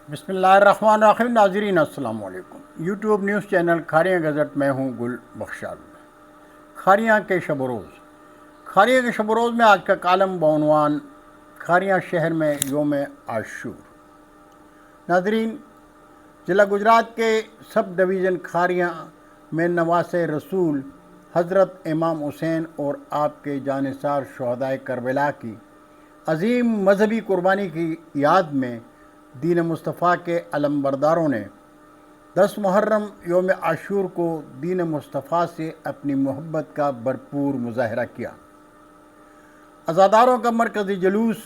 بسم اللہ الرحمن الرحیم. ناظرین السلام علیکم. YouTube news channel Kharian gazette میں ہوں گل بخشال. کھاریاں کے شب و روز. کھاریاں کے شب و روز میں آج کا کالم بعنوان کھاریاں شہر میں یوم عاشور. ناظرین، ضلع گجرات کے سب ڈویژن کھاریاں میں نواس رسول حضرت امام حسین اور آپ کے جانثار شہدائے کربلا کی عظیم مذہبی قربانی کی یاد میں دین مصطفیٰ کے علمبرداروں نے 10 محرم یوم عاشور کو دین مصطفیٰ سے اپنی محبت کا بھرپور مظاہرہ کیا. عزاداروں کا مرکزی جلوس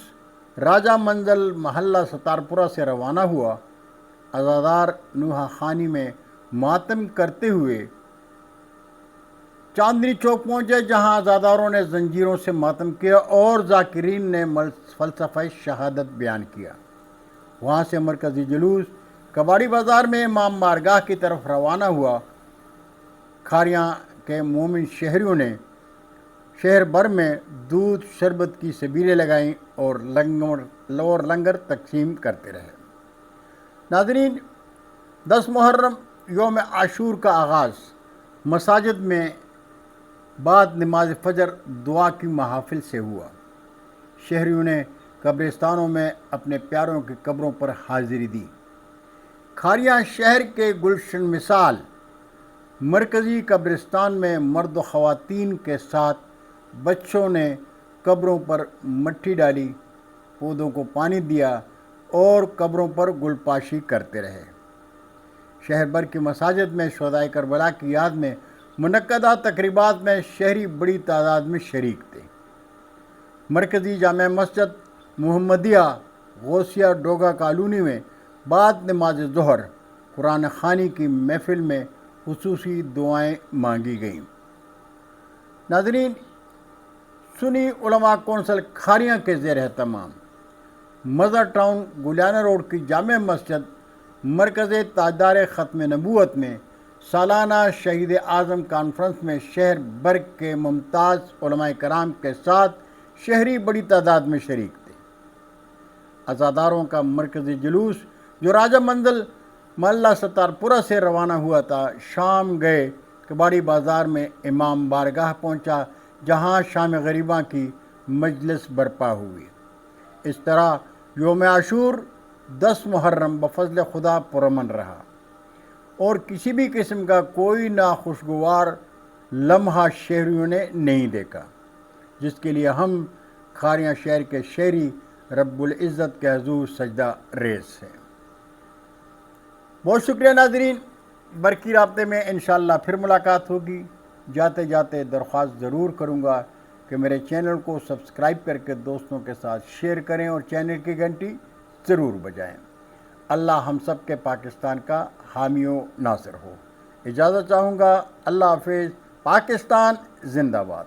راجہ منزل محلہ ستارپورہ سے روانہ ہوا. عزادار نوحہ خانی میں ماتم کرتے ہوئے چاندنی چوک پہنچے، جہاں عزاداروں نے زنجیروں سے ماتم کیا اور ذاکرین نے فلسفہ شہادت بیان کیا. وہاں سے مرکزی جلوس کباڑی بازار میں امام بارگاہ کی طرف روانہ ہوا. کھاریاں کے مومن شہریوں نے شہر بھر میں دودھ شربت کی سبیلیں لگائیں اور لنگر تقسیم کرتے رہے. ناظرین، 10 محرم یوم عاشور کا آغاز مساجد میں بعد نماز فجر دعا کی محافل سے ہوا. شہریوں نے قبرستانوں میں اپنے پیاروں کی قبروں پر حاضری دی. کھاریاں شہر کے گلشن مثال مرکزی قبرستان میں مرد و خواتین کے ساتھ بچوں نے قبروں پر مٹی ڈالی، پودوں کو پانی دیا اور قبروں پر گل پاشی کرتے رہے. شہر بھر کی مساجد میں شہدائے کربلا کی یاد میں منعقدہ تقریبات میں شہری بڑی تعداد میں شریک تھے. مرکزی جامع مسجد محمدیہ غوثیہ ڈوگا کالونی میں بعد نماز ظہر قرآن خوانی کی محفل میں خصوصی دعائیں مانگی گئیں. ناظرین، سنی علماء کونسل کھاریاں کے زیر اہتمام مظہر ٹاؤن گلیانہ روڈ کی جامع مسجد مرکز تاجدار ختم نبوت میں سالانہ شہید اعظم کانفرنس میں شہر بھر کے ممتاز علماء کرام کے ساتھ شہری بڑی تعداد میں شریک تھے. عزاداروں کا مرکزی جلوس جو راجہ منزل محلہ ستارپورہ سے روانہ ہوا تھا، شام گئے کباڑی بازار میں امام بارگاہ پہنچا، جہاں شام غریباں کی مجلس برپا ہوئی. اس طرح یوم عاشور 10 محرم بفضل خدا پرامن رہا اور کسی بھی قسم کا کوئی ناخوشگوار لمحہ شہریوں نے نہیں دیکھا، جس کے لیے ہم کھاریاں شہر کے شہری رب العزت کے حضور سجدہ ریز ہیں. بہت شکریہ ناظرین. برقی رابطے میں انشاءاللہ پھر ملاقات ہوگی. جاتے جاتے درخواست ضرور کروں گا کہ میرے چینل کو سبسکرائب کر کے دوستوں کے ساتھ شیئر کریں اور چینل کی گھنٹی ضرور بجائیں. اللہ ہم سب کے پاکستان کا حامی و ناصر ہو. اجازت چاہوں گا. اللہ حافظ. پاکستان زندہ باد.